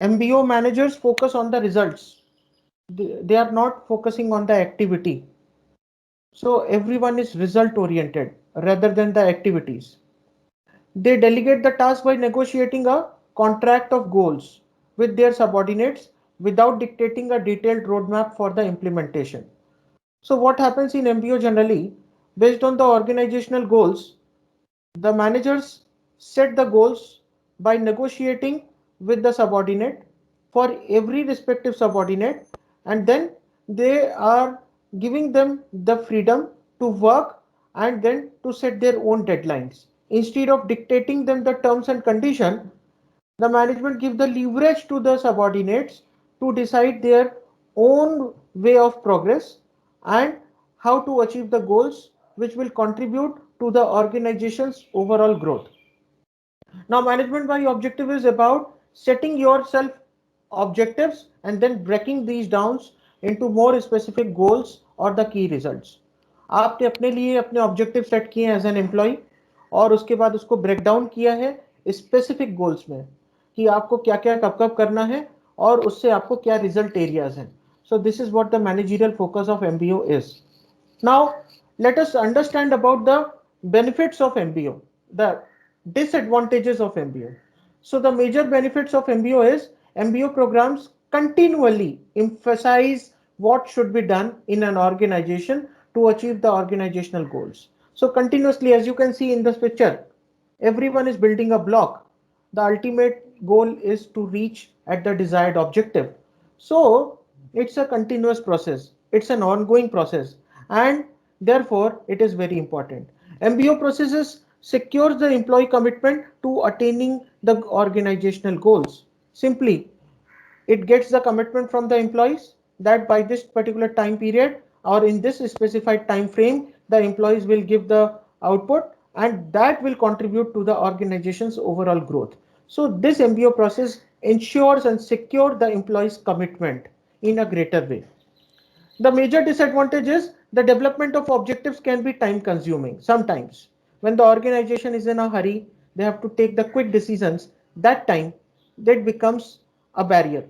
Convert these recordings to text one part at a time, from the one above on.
MBO managers focus on the results. They are not focusing on the activity. So everyone is result oriented rather than the activities. They delegate the task by negotiating a contract of goals with their subordinates without dictating a detailed roadmap for the implementation. So what happens in MBO generally, based on the organizational goals, the managers set the goals by negotiating with the subordinate for every respective subordinate, and then they are giving them the freedom to work and then to set their own deadlines. Instead of dictating them the terms and condition, the management give the leverage to the subordinates to decide their own way of progress and how to achieve the goals which will contribute to the organization's overall growth. Now, management by objective is about setting yourself objectives and then breaking these down into more specific goals or the key results. आपने अपने लिए अपने objective set किए as an employ और उसके बाद उसको break down किया है स्पेसिफिक गोल्स में कि आपको क्या क्या कब कब करना है और उससे आपको क्या रिजल्ट एरियाज हैं. So this is what the managerial focus of MBO is. Now, let us understand about the benefits of MBO, the disadvantages of MBO. So, the major benefits of MBO is MBO programs continually emphasize what should be done in an organization to achieve the organizational goals. So, continuously, as you can see in this picture, everyone is building a block. The ultimate goal is to reach at the desired objective. So it's a continuous process, it's an ongoing process, and therefore it is very important. MBO processes secures the employee commitment to attaining the organizational goals. Simply, it gets the commitment from the employees that by this particular time period or in this specified time frame, the employees will give the output and that will contribute to the organization's overall growth. So this MBO process ensures and secure the employees commitment in a greater way. The major disadvantage is the development of objectives can be time consuming. Sometimes when the organization is in a hurry, they have to take the quick decisions. That time that becomes a barrier,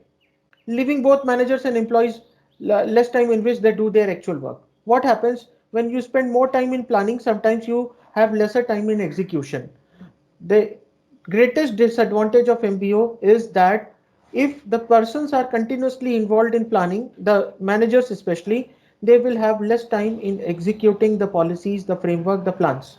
leaving both managers and employees less time in which they do their actual work. What happens when you spend more time in planning? Sometimes you have lesser time in execution. The greatest disadvantage of MBO is that if the persons are continuously involved in planning, the managers especially, they will have less time in executing the policies, the framework, the plans.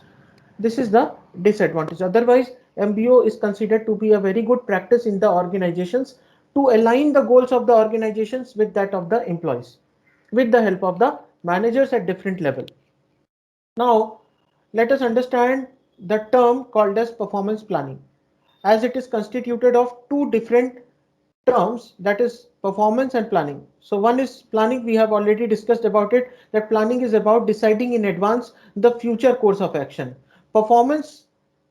This is the disadvantage. Otherwise, MBO is considered to be a very good practice in the organizations to align the goals of the organizations with that of the employees with the help of the managers at different level. Now, let us understand the term called as performance planning, as it is constituted of two different terms, that is performance and planning. So one is planning, we have already discussed about it, that planning is about deciding in advance the future course of action. Performance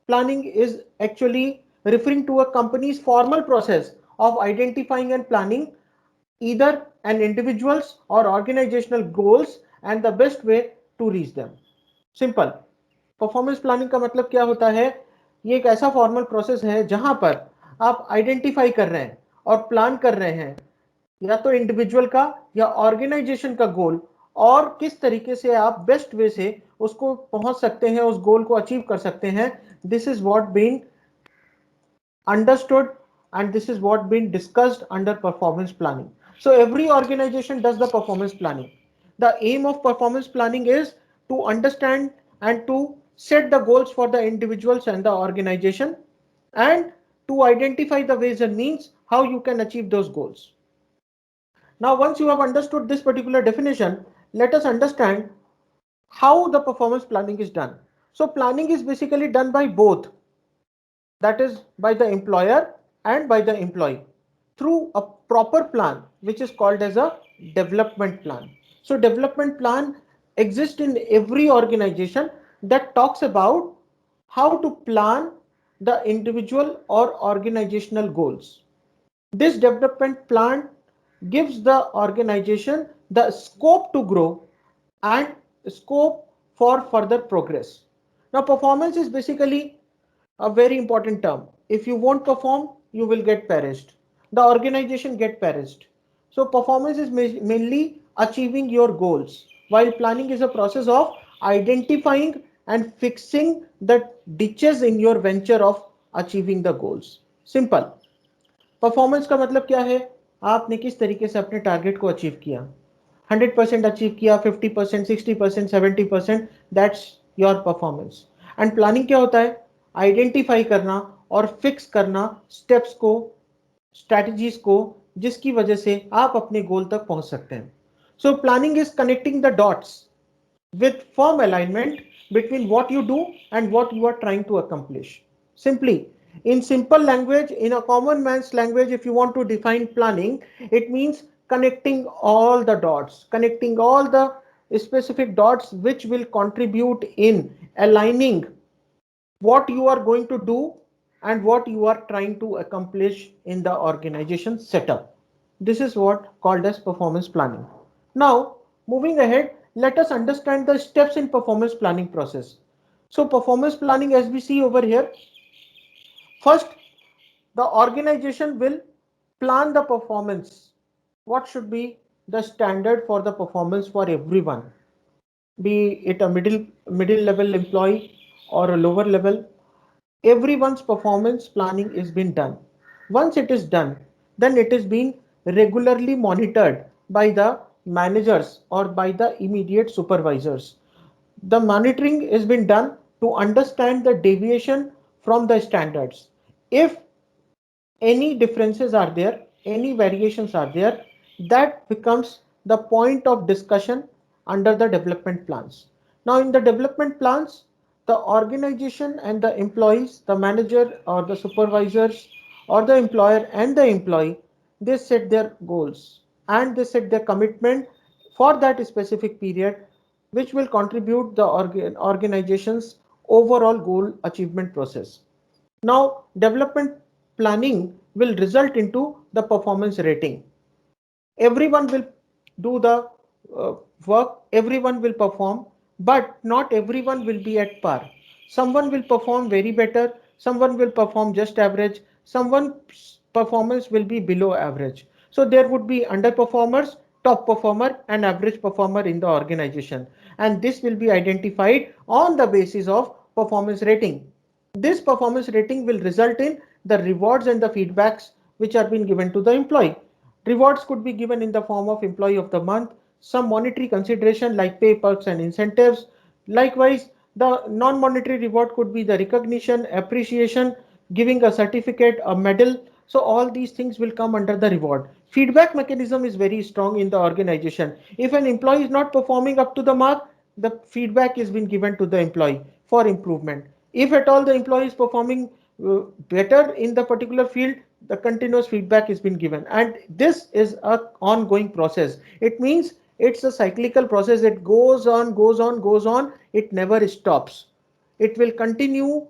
planning is actually referring to a company's formal process of identifying and planning either an individual's or organizational goals and the best way to reach them. Simple. Performance planning का मतलब क्या होता है? ये एक ऐसा formal process है जहां पर आप आइडेंटिफाई कर रहे हैं और प्लान कर रहे हैं या तो इंडिविजुअल का या ऑर्गेनाइजेशन का गोल और किस तरीके से आप बेस्ट वे से उसको पहुंच सकते हैं, उस गोल को अचीव कर सकते हैं. This is what been understood and this is what been discussed under performance planning. So every organization does the performance planning. The aim of performance planning is to understand and to set the goals for the individuals and the organization and to identify the ways and means how you can achieve those goals. Now once you have understood this particular definition, let us understand how the performance planning is done. So planning is basically done by both, that is by the employer and by the employee through a proper plan which is called as a development plan. So development plan exists in every organization that talks about how to plan the individual or organizational goals. This development plan gives the organization the scope to grow and scope for further progress. Now performance is basically a very important term. If you won't perform, you will get perished. the organization get perished. So performance is mainly achieving your goals, while planning is a process of identifying and fixing the ditches in your venture of achieving the goals. Simple. Performance का मतलब क्या है? आपने किस तरीके से अपने target को अचीव किया, 100% अचीव किया, 50%, 60%, 70%, that's your performance. And planning क्या होता है? आइडेंटिफाई करना और फिक्स करना स्टेप्स को, स्ट्रैटेजीज को, जिसकी वजह से आप अपने गोल तक पहुंच सकते हैं. सो planning is connecting the dots with firm alignment between what you do and what you are trying to accomplish. Simply, in simple language, in a common man's language, if you want to define planning, it means connecting all the dots, connecting all the specific dots which will contribute in aligning what you are going to do and what you are trying to accomplish in the organization setup. This is what called as performance planning. Now, moving ahead, let us understand the steps in performance planning process. So performance planning, as we see over here, first, the organization will plan the performance. What should be the standard for the performance for everyone, be it a middle level employee or a lower level? Everyone's performance planning is been done. Once it is done, then it is being regularly monitored by the managers or by the immediate supervisors. The monitoring has been done to understand the deviation from the standards. If any differences are there, any variations are there, that becomes the point of discussion under the development plans. Now in the development plans, the organization and the employees, the manager or the supervisors or the employer and the employee, they set their goals and they set their commitment for that specific period, which will contribute the organization's overall goal achievement process. Now, development planning will result into the performance rating. Everyone will do the work, everyone will perform, but not everyone will be at par. Someone will perform very better, someone will perform just average, someone's performance will be below average. So there would be underperformers, top performer and average performer in the organization, and this will be identified on the basis of performance rating. This performance rating will result in the rewards and the feedbacks which are being given to the employee. Rewards could be given in the form of employee of the month, some monetary consideration like pay, perks and incentives. Likewise, the non-monetary reward could be the recognition, appreciation, giving a certificate, a medal. So all these things will come under the reward. Feedback mechanism is very strong in the organization. If an employee is not performing up to the mark, the feedback is being given to the employee for improvement. If at all the employee is performing better in the particular field, the continuous feedback has been given, and this is a ongoing process. It means it's a cyclical process. It goes on, goes on, goes on. It never stops. It will continue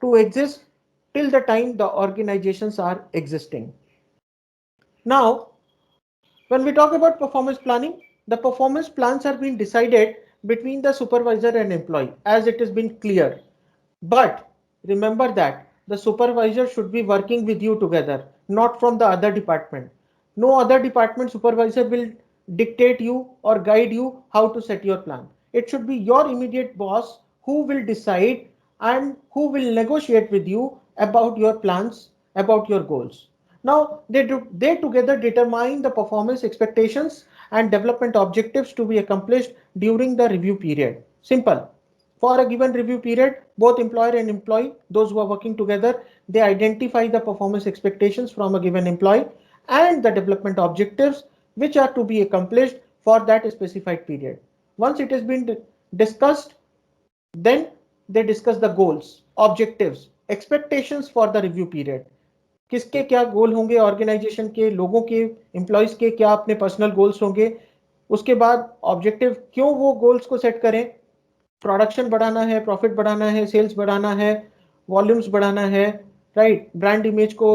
to exist till the time the organizations are existing. Now, when we talk about performance planning, the performance plans are being decided between the supervisor and employee, as it has been clear. But remember that the supervisor should be working with you together, not from the other department. No other department supervisor will dictate you or guide you how to set your plan. It should be your immediate boss who will decide and who will negotiate with you about your plans, about your goals. Now they together determine the performance expectations and development objectives to be accomplished during the review period. Simple. For a given review period, both employer and employee, those who are working together, they identify the performance expectations from a given employee and the development objectives which are to be accomplished for that specified period. Once it has been discussed, then they discuss the goals, objectives, expectations for the review period. किसके क्या गोल होंगे, organisation के लोगों के, employees के क्या अपने personal goals होंगे. उसके बाद ऑब्जेक्टिव, क्यों वो गोल्स को सेट करें. प्रोडक्शन बढ़ाना है, प्रॉफिट बढ़ाना है, सेल्स बढ़ाना है, वॉल्यूम्स बढ़ाना है, राइट, ब्रांड इमेज को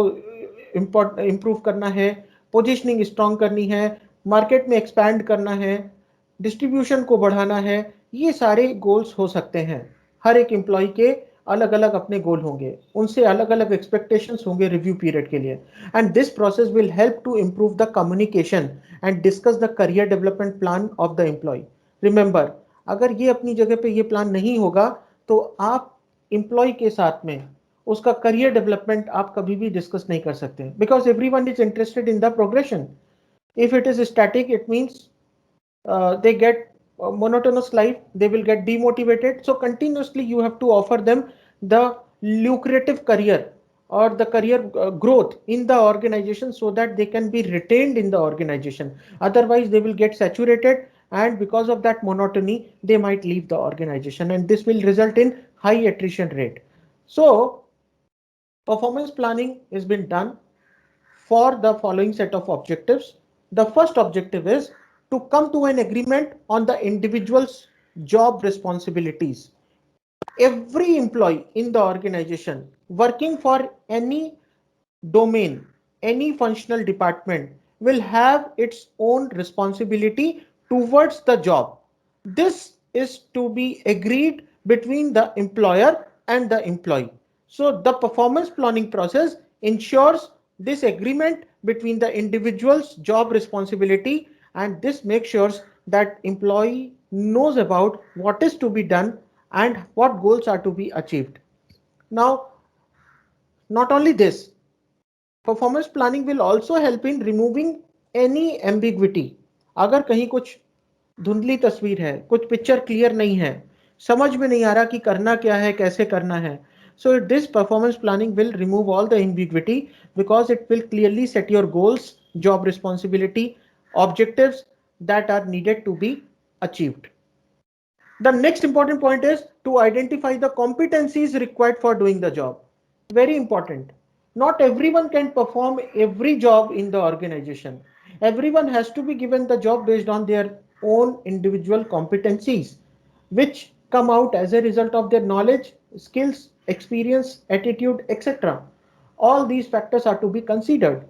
इंप्रूव करना है, पोजीशनिंग स्ट्रॉन्ग करनी है, मार्केट में एक्सपैंड करना है, डिस्ट्रीब्यूशन को बढ़ाना है. ये सारे गोल्स हो सकते हैं हर एक एम्प्लॉय के अलग अलग अपने गोल होंगे, उनसे अलग अलग एक्सपेक्टेशंस होंगे रिव्यू पीरियड के लिए, and this process will help to improve the communication and discuss the career development plan of the employ. Remember, अगर ये अपनी जगह पे ये प्लान नहीं होगा तो आप एम्प्लॉय के साथ में उसका करियर डेवलपमेंट आप कभी भी डिस्कस नहीं कर सकते, because everyone is interested in the progression. If it is static, it means they get monotonous life, they will get demotivated. So continuously you have to offer them the lucrative career or the career growth in the organization so that they can be retained in the organization. Otherwise they will get saturated, and because of that monotony they might leave the organization, and this will result in high attrition rate. So performance planning has been done for the following set of objectives. The first objective is to come to an agreement on the individual's job responsibilities. Every employee in the organization working for any domain, any functional department will have its own responsibility towards the job. This is to be agreed between the employer and the employee. So the performance planning process ensures this agreement between the individual's job responsibility, and this makes sure that employee knows about what is to be done and what goals are to be achieved. Now, not only this, performance planning will also help in removing any ambiguity. अगर कहीं कुछ धुंधली तस्वीर है, कुछ picture clear नहीं है, समझ में नहीं आ रहा कि करना क्या है, कैसे करना है, so this performance planning will remove all the ambiguity because it will clearly set your goals, job responsibility, objectives that are needed to be achieved. The next important point is to identify the competencies required for doing the job. Very important. Not everyone can perform every job in the organization. Everyone has to be given the job based on their own individual competencies, which come out as a result of their knowledge, skills, experience, attitude, etc. All these factors are to be considered.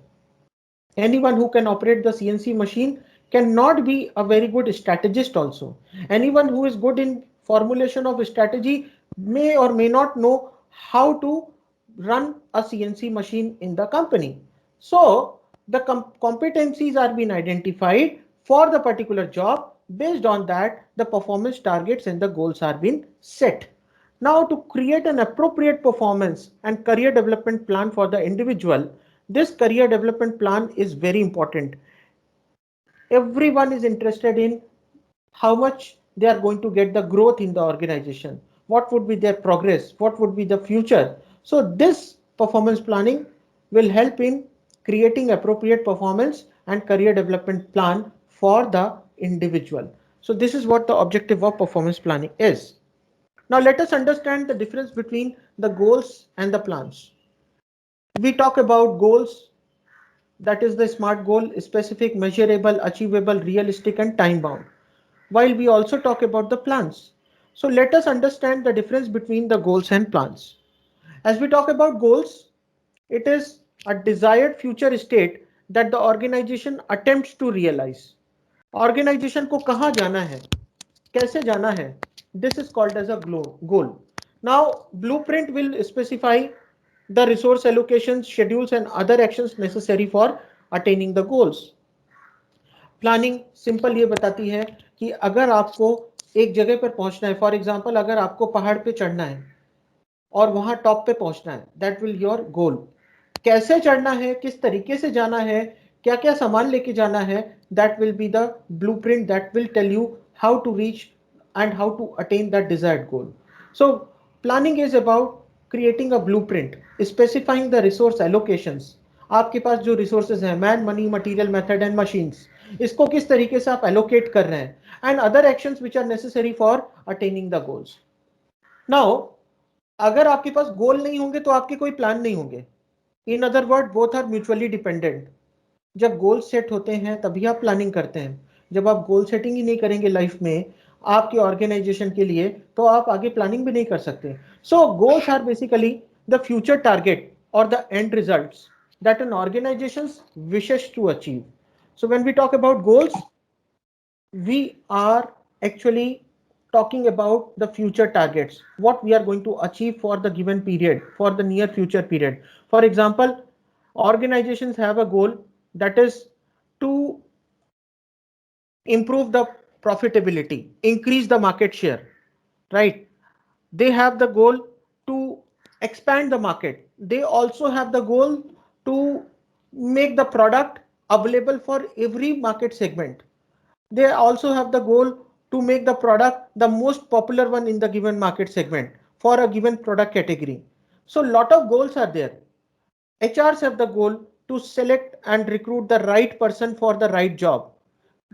Anyone who can operate the CNC machine cannot be a very good strategist also. Anyone who is good in formulation of strategy may or may not know how to run a CNC machine in the company. So the competencies are being identified for the particular job. Based on that, the performance targets and the goals are being set. Now, to create an appropriate performance and career development plan for the individual, this career development plan is very important. Everyone is interested in how much they are going to get the growth in the organization, what would be their progress, what would be the future. So this performance planning will help in creating appropriate performance and career development plan for the individual. So this is what the objective of performance planning is. Now let us understand the difference between the goals and the plans. We talk about goals, that is the SMART goal: specific, measurable, achievable, realistic, and time bound. While we also talk about the plans. So let us understand the difference between the goals and plans. As we talk about goals, it is a desired future state that the organization attempts to realize. Organization को कहाँ जाना है, कैसे जाना है, this is called as a goal. Now blueprint will specify the resource allocations, schedules and other actions necessary for attaining the goals. Planning simple ये बताती है कि अगर आपको एक जगह पर पहुंचना है, फॉर एग्जांपल अगर आपको पहाड़ पे चढ़ना है और वहां टॉप पे पहुंचना है, दैट विल योर गोल। कैसे चढ़ना है, किस तरीके से जाना है, क्या क्या सामान लेके जाना है, that will be the blueprint that will tell you how to reach and how to attain that desired goal. So planning is about creating a blueprint, specifying the resource allocations. आपके पास जो रिसोर्सेज हैं, man, money, material, method and machines, इसको किस तरीके से आप allocate कर रहे हैं, and other actions which are necessary for attaining the goals. Now अगर आपके पास गोल नहीं होंगे तो आपके कोई प्लान नहीं होंगे. In other word, both are mutually dependent. जब गोल सेट होते हैं तभी आप प्लानिंग करते हैं. जब आप गोल सेटिंग ही नहीं करेंगे लाइफ में आपके ऑर्गेनाइजेशन के लिए, तो आप आगे प्लानिंग भी नहीं कर सकते. So goals are basically the future target और the end results that an organization wishes to achieve. So when we talk about goals, we are actually talking about the future targets, what we are going to achieve for the given period, for the near future period. For example, organizations have a goal that is to improve the profitability, increase the market share, right? They have the goal to expand the market. They also have the goal to make the product available for every market segment. They also have the goal to make the product the most popular one in the given market segment for a given product category. So a lot of goals are there. HRs have the goal to select and recruit the right person for the right job,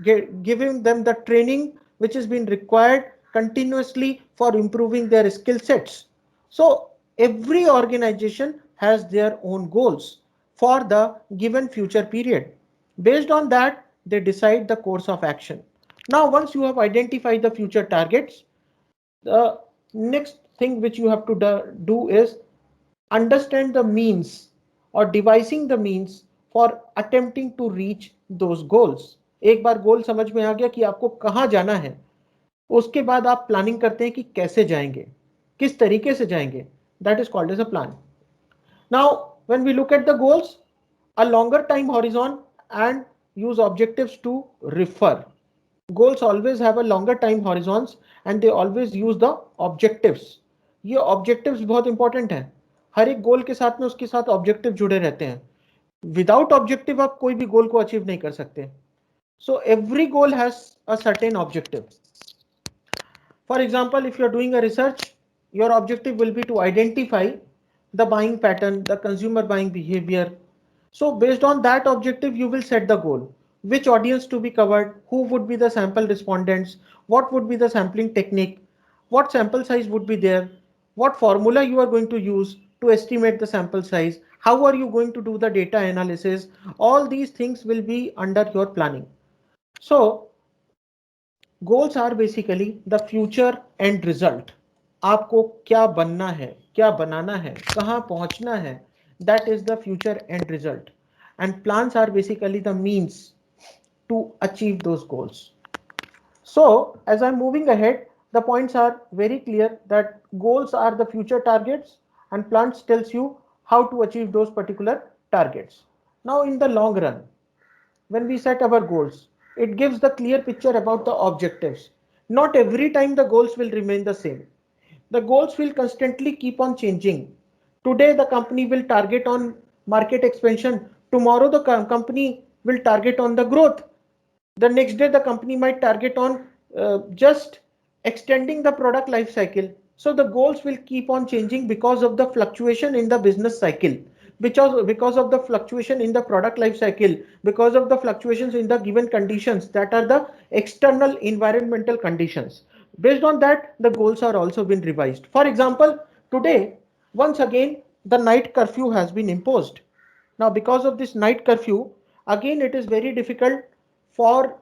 giving them the training which has been required continuously for improving their skill sets. So every organization has their own goals for the given future period. Based on that, they decide the course of action. Now, once you have identified the future targets, the next thing which you have to do is understand the means or devising the means for attempting to reach those goals. एक बार गोल समझ में आ गया कि आपको कहां जाना है, उसके बाद आप प्लानिंग करते हैं कि कैसे जाएंगे, किस तरीके से जाएंगे. That is called as a plan. Now, when we look at the goals, a longer time horizon and use objectives to refer. Goals always have a longer time horizons and they always use the objectives. ये objectives बहुत important है. हर एक गोल के साथ में उसके साथ objective जुड़े रहते हैं. विदाउट ऑब्जेक्टिव आप कोई भी गोल को अचीव नहीं कर सकते. So every goal has a certain objective. For example, if you are doing a research, your objective will be to identify the buying pattern, the consumer buying behavior. So based on that objective, you will set the goal. Which audience to be covered, who would be the sample respondents, what would be the sampling technique, what sample size would be there, what formula you are going to use to estimate the sample size, how are you going to do the data analysis. All these things will be under your planning. So goals are basically the future end result. आपको क्या बनना है, क्या बनाना है, कहां पहुंचना है, that is the future end result. And plans are basically the means to achieve those goals. So as I'm moving ahead, the points are very clear that goals are the future targets and plans tells you how to achieve those particular targets. Now in the long run, when we set our goals, it gives the clear picture about the objectives. Not every time the goals will remain the same. The goals will constantly keep on changing. Today the company will target on market expansion. Tomorrow the company will target on the growth. The next day the company might target on just extending the product life cycle. So the goals will keep on changing because of the fluctuation in the business cycle, because of the fluctuation in the product life cycle, because of the fluctuations in the given conditions that are the external environmental conditions. Based on that, the goals are also been revised. For example, today, once again, the night curfew has been imposed. Now, because of this night curfew, again, it is very difficult for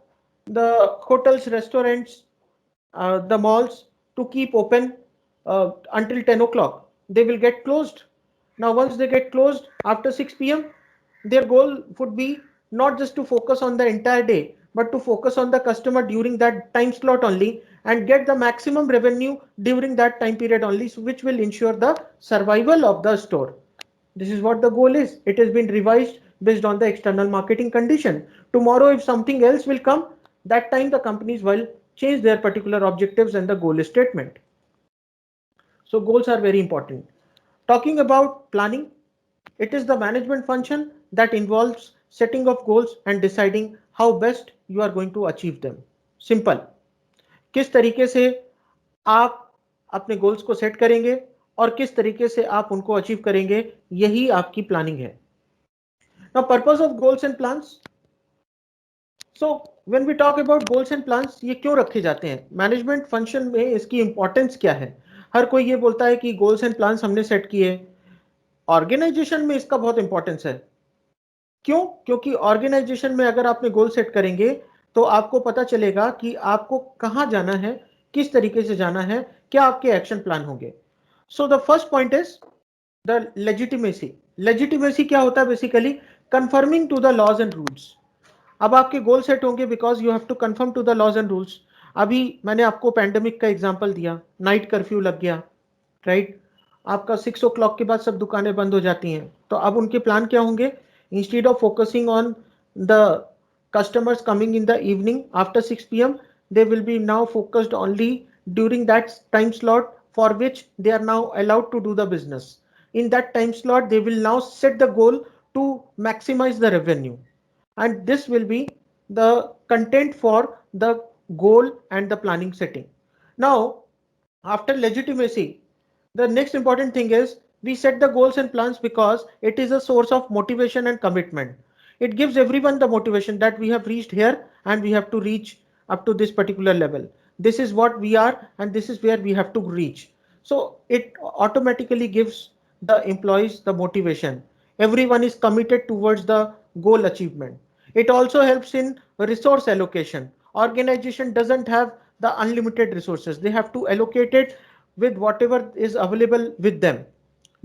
the hotels, restaurants, the malls to keep open until 10 o'clock. They will get closed. Now, once they get closed after 6 p.m., their goal would be not just to focus on the entire day, but to focus on the customer during that time slot only and get the maximum revenue during that time period only, which will ensure the survival of the store. This is what the goal is. It has been revised based on the external marketing condition. Tomorrow, if something else will come, that time the companies will change their particular objectives and the goal statement. So goals are very important. Talking about planning, it is the management function that involves setting of goals and deciding how best you are going to achieve them. Simple. किस तरीके से आप अपने goals को set करेंगे और किस तरीके से आप उनको अचीव करेंगे, यही आपकी प्लानिंग है. Now, purpose of goals and plans. So when we talk about goals and plans, ये क्यों रखे जाते हैं? मैनेजमेंट फंक्शन में इसकी इंपॉर्टेंस क्या है? हर कोई ये बोलता है कि गोल्स एंड प्लान्स हमने सेट किए. ऑर्गेनाइजेशन में इसका बहुत इंपॉर्टेंस है. क्यों? क्योंकि ऑर्गेनाइजेशन में अगर आपने गोल सेट करेंगे तो आपको पता चलेगा कि आपको कहां जाना है, किस तरीके से जाना है, क्या आपके एक्शन प्लान होंगे. So the first point is the legitimacy. Legitimacy क्या होता है? Basically conforming to the laws and rules. अब आपके गोल सेट होंगे because you have to conform to the laws and rules. अभी मैंने आपको पैंडेमिक का एग्जांपल दिया, नाइट कर्फ्यू लग गया, राइट? आपका 6 o'clock के बाद सब दुकानें बंद हो जाती हैं, तो अब उनके प्लान क्या होंगे? Instead of focusing on the customers coming in the evening after 6 p.m., they will be now focused only during that time slot for which they are now allowed to do the business. In that time slot, they will now set the goal to maximize the revenue, and this will be the content for the goal and the planning setting. Now, after legitimacy, the next important thing is we set the goals and plans because it is a source of motivation and commitment. It gives everyone the motivation that we have reached here and we have to reach up to this particular level. This is what we are and this is where we have to reach. So it automatically gives the employees the motivation. Everyone is committed towards the goal achievement. It also helps in resource allocation. Organization doesn't have the unlimited resources. They have to allocate it with whatever is available with them.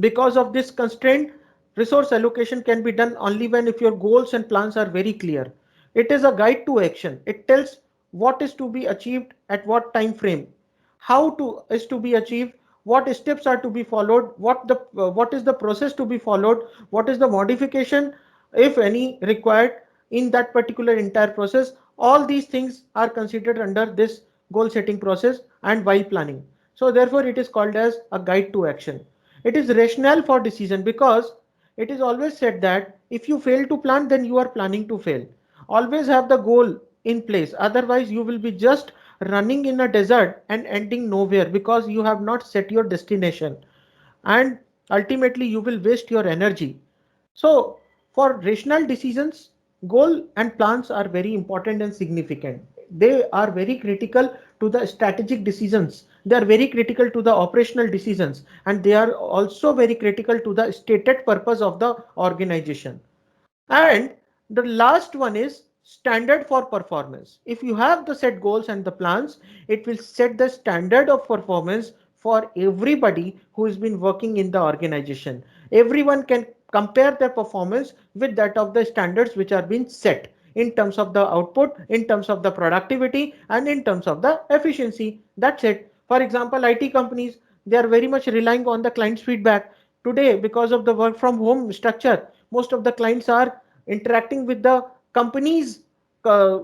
Because of this constraint, resource allocation can be done only when if your goals and plans are very clear. It is a guide to action. It tells what is to be achieved at what time frame, how to is to be achieved, what steps are to be followed, what is the process to be followed, what is the modification, if any, required in that particular entire process. All these things are considered under this goal setting process and while planning. So therefore it is called as a guide to action. It is rationale for decision because it is always said that if you fail to plan, then you are planning to fail. Always have the goal in place, otherwise you will be just running in a desert and ending nowhere because you have not set your destination, and ultimately you will waste your energy. So for rational decisions, goal and plans are very important and significant. They are very critical to the strategic decisions. They are very critical to the operational decisions, and they are also very critical to the stated purpose of the organization. And the last one is standard for performance. If you have the set goals and the plans, it will set the standard of performance for everybody who has been working in the organization. Everyone can compare their performance with that of the standards which are being set in terms of the output, in terms of the productivity, and in terms of the efficiency. That's it. For example, IT companies, they are very much relying on the client's feedback. Today, because of the work from home structure, most of the clients are interacting with the company's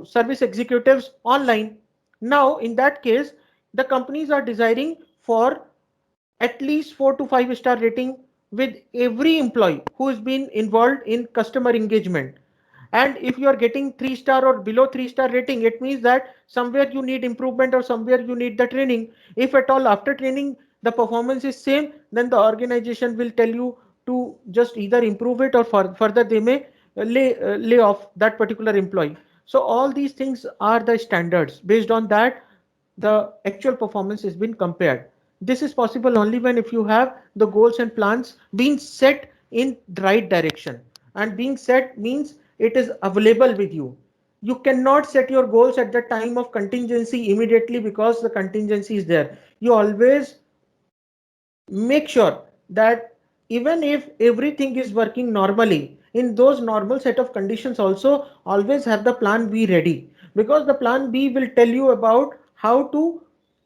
service executives online. Now, in that case, the companies are desiring for at least 4 to 5 star rating with every employee who has been involved in customer engagement. And if you are getting 3 star or below 3 star rating, it means that somewhere you need improvement or somewhere you need the training. If at all after training the performance is same, then the organization will tell you to just either improve it or further they may lay off that particular employee. So all these things are the standards. Based on that, the actual performance has been compared. This is possible only when if you have the goals and plans being set in the right direction. And being set means it is available with you. You cannot set your goals at the time of contingency immediately because the contingency is there. You always make sure that even if everything is working normally, in those normal set of conditions also always have the plan B ready, because the plan B will tell you about how to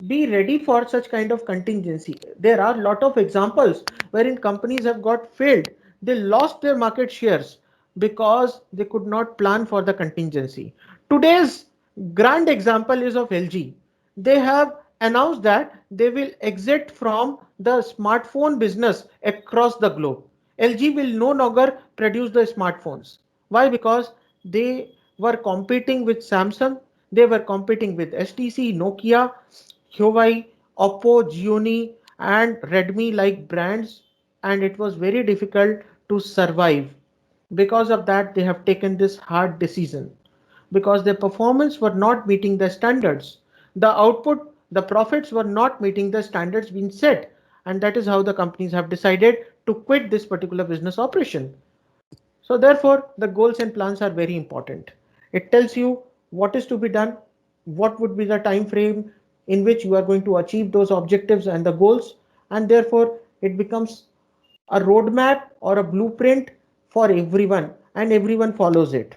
be ready for such kind of contingency. There are a lot of examples wherein companies have got failed. They lost their market shares because they could not plan for the contingency. Today's grand example is of LG. They have announced that they will exit from the smartphone business across the globe. LG will no longer produce the smartphones. Why? Because they were competing with Samsung, they were competing with HTC, Nokia, Huawei, Oppo, Xiaomi, and Redmi like brands, and it was very difficult to survive. Because of that, they have taken this hard decision because their performance were not meeting the standards. The output, the profits were not meeting the standards being set. And that is how the companies have decided to quit this particular business operation. So therefore, the goals and plans are very important. It tells you what is to be done, what would be the time frame in which you are going to achieve those objectives and the goals, and therefore it becomes a roadmap or a blueprint for everyone, and everyone follows it.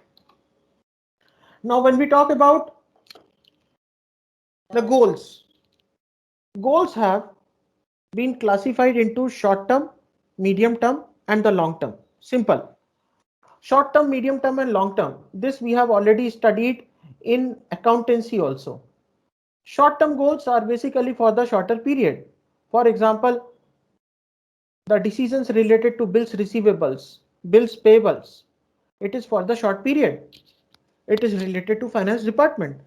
Now, when we talk about The goals have been classified into short term, medium term, and the long term. Simple. Short term, medium term, and long term. This we have already studied in accountancy also. Short term goals are basically for the shorter period. For example, the decisions related to bills receivables, bills payables. It is for the short period. It is related to finance department.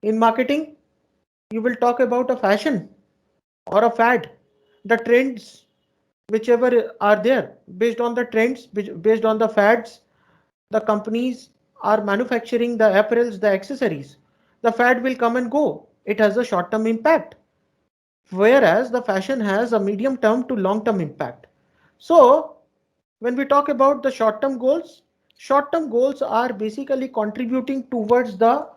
In marketing, you will talk about a fashion or a fad, the trends whichever are there. Based on the trends, based on the fads, the companies are manufacturing the apparels, the accessories. The fad will come and go. It has a short term impact, whereas the fashion has a medium term to long term impact. So when we talk about the short term goals are basically contributing towards the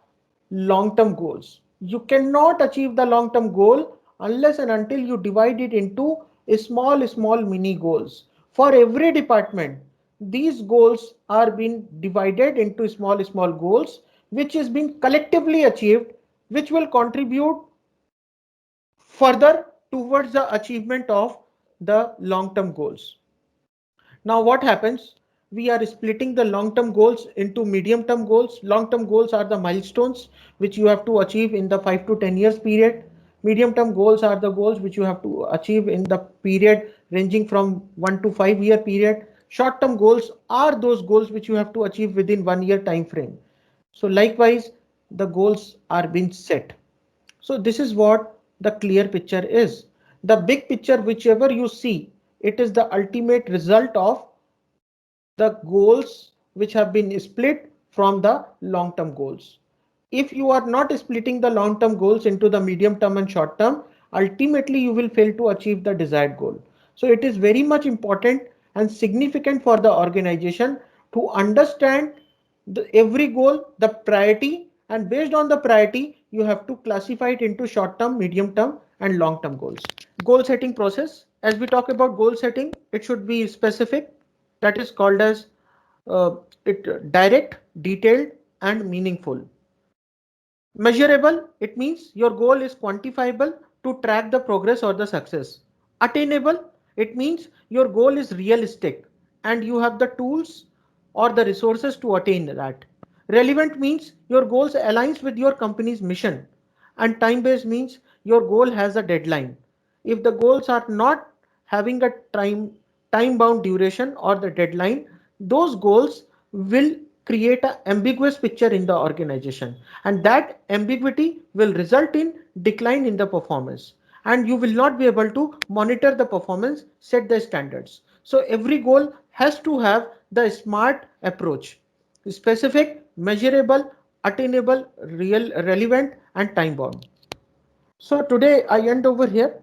long term goals. You cannot achieve the long term goal unless and until you divide it into small mini goals. For every department, these goals are being divided into small goals, which is being collectively achieved, which will contribute further towards the achievement of the long term goals. Now what happens? We are splitting the long-term goals into medium-term goals. Long-term goals are the milestones which you have to achieve in the 5 to 10 years period. Medium-term goals are the goals which you have to achieve in the period ranging from 1 to 5 year period. Short-term goals are those goals which you have to achieve within 1 year time frame. So likewise, the goals are being set. So this is what the clear picture is. The big picture, whichever you see, it is the ultimate result of the goals which have been split from the long-term goals. If you are not splitting the long-term goals into the medium term and short term, ultimately you will fail to achieve the desired goal. So it is very much important and significant for the organization to understand every goal, the priority, and based on the priority, you have to classify it into short term, medium term, and long term goals. Goal setting process. As we talk about goal setting, it should be specific. That is called as direct, detailed, and meaningful. Measurable, it means your goal is quantifiable to track the progress or the success. Attainable, it means your goal is realistic and you have the tools or the resources to attain that. Relevant means your goals aligns with your company's mission, and time based means your goal has a deadline. If the goals are not having a time bound duration or the deadline, those goals will create an ambiguous picture in the organization, and that ambiguity will result in decline in the performance, and you will not be able to monitor the performance, set the standards. So every goal has to have the SMART approach: specific, measurable, attainable, real, relevant, and time bound. So today I end over here.